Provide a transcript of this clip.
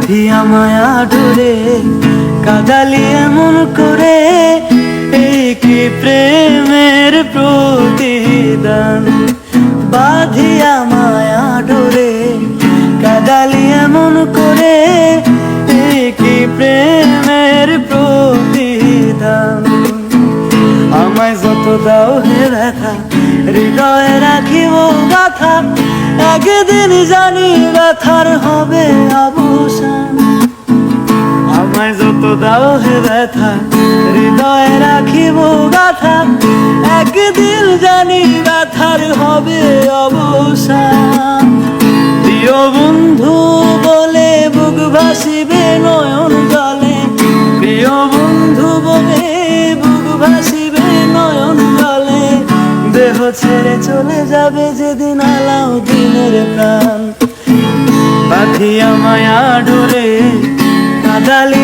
বাঁধিয়া মায়া ডোরে কাঁদালি এমন করে, এই কি প্রেমের প্রতিদান। বাঁধিয়া মায়া ডোরে কাঁদালি এমন করে, এই কি প্রেমের প্রতিদান। আমায় যত দাও হে ব্যথা, হৃদয়ে রাখিব গাথা, একদিন জানি ব্যথার হবে অবসান। আমায় যত দাও হে ব্যথা, হৃদয়ে রাখিব গাথা, একদিন জানি ব্যথার হবে অবসান। প্রিয় বন্ধু বলে বুক ভাসিবে নয়ন জলে, প্রিয় বন্ধু বলে বুক ভাসিবে নয়ন জলে, দেহ ছেড়ে চলে যাবে যেদিন আলাউদ্দিনের প্রাণ। বাঁধিয়া মায়া ডোরে কাঁদালি